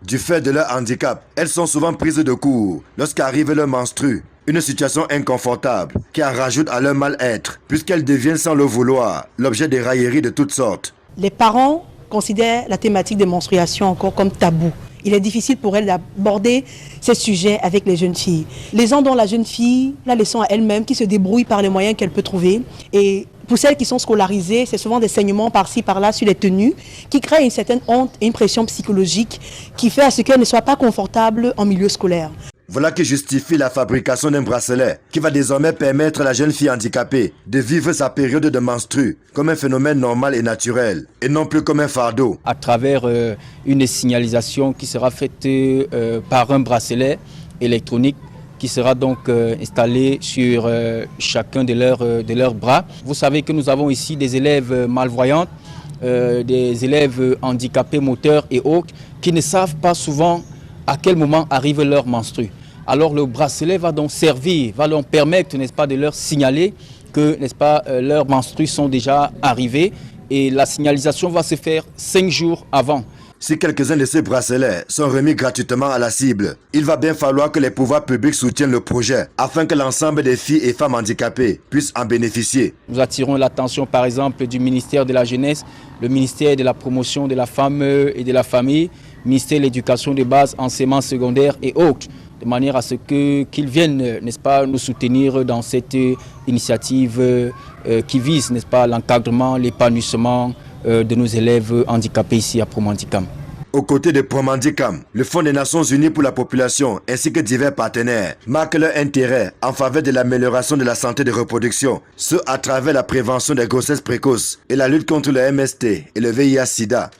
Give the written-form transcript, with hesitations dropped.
Du fait de leur handicap, elles sont souvent prises de court lorsqu'arrive leur menstru. Une situation inconfortable qui en rajoute à leur mal-être, puisqu'elles deviennent sans le vouloir l'objet de railleries de toutes sortes. Les parents considèrent la thématique des menstruations encore comme tabou. Il est difficile pour elles d'aborder ces sujets avec les jeunes filles. Les gens dont la jeune fille, la laissant à elle-même, qui se débrouille par les moyens qu'elle peut trouver. Et pour celles qui sont scolarisées, c'est souvent des saignements par-ci, par-là sur les tenues qui créent une certaine honte et une pression psychologique qui fait à ce qu'elles ne soient pas confortables en milieu scolaire. Voilà qui justifie la fabrication d'un bracelet qui va désormais permettre à la jeune fille handicapée de vivre sa période de menstru comme un phénomène normal et naturel et non plus comme un fardeau. À travers une signalisation qui sera faite par un bracelet électronique qui sera donc installé sur chacun de leurs bras. Vous savez que nous avons ici des élèves malvoyantes, des élèves handicapés moteurs et autres qui ne savent pas souvent à quel moment arrive leur menstru. Alors le bracelet va donc servir, va leur permettre, n'est-ce pas, de leur signaler que, n'est-ce pas, leurs menstrues sont déjà arrivés et la signalisation va se faire 5 jours avant. Si quelques-uns de ces bracelets sont remis gratuitement à la cible, il va bien falloir que les pouvoirs publics soutiennent le projet afin que l'ensemble des filles et femmes handicapées puissent en bénéficier. Nous attirons l'attention par exemple du ministère de la Jeunesse, le ministère de la Promotion de la Femme et de la Famille, le ministère de l'Éducation de base, enseignement secondaire et autres, de manière à ce qu'ils viennent, n'est-ce pas, nous soutenir dans cette initiative qui vise, n'est-ce pas, l'encadrement, l'épanouissement de nos élèves handicapés ici à Promandicam. Aux côtés de Promandicam, le Fonds des Nations Unies pour la population ainsi que divers partenaires marquent leur intérêt en faveur de l'amélioration de la santé de reproduction, ce à travers la prévention des grossesses précoces et la lutte contre le MST et le VIH-Sida.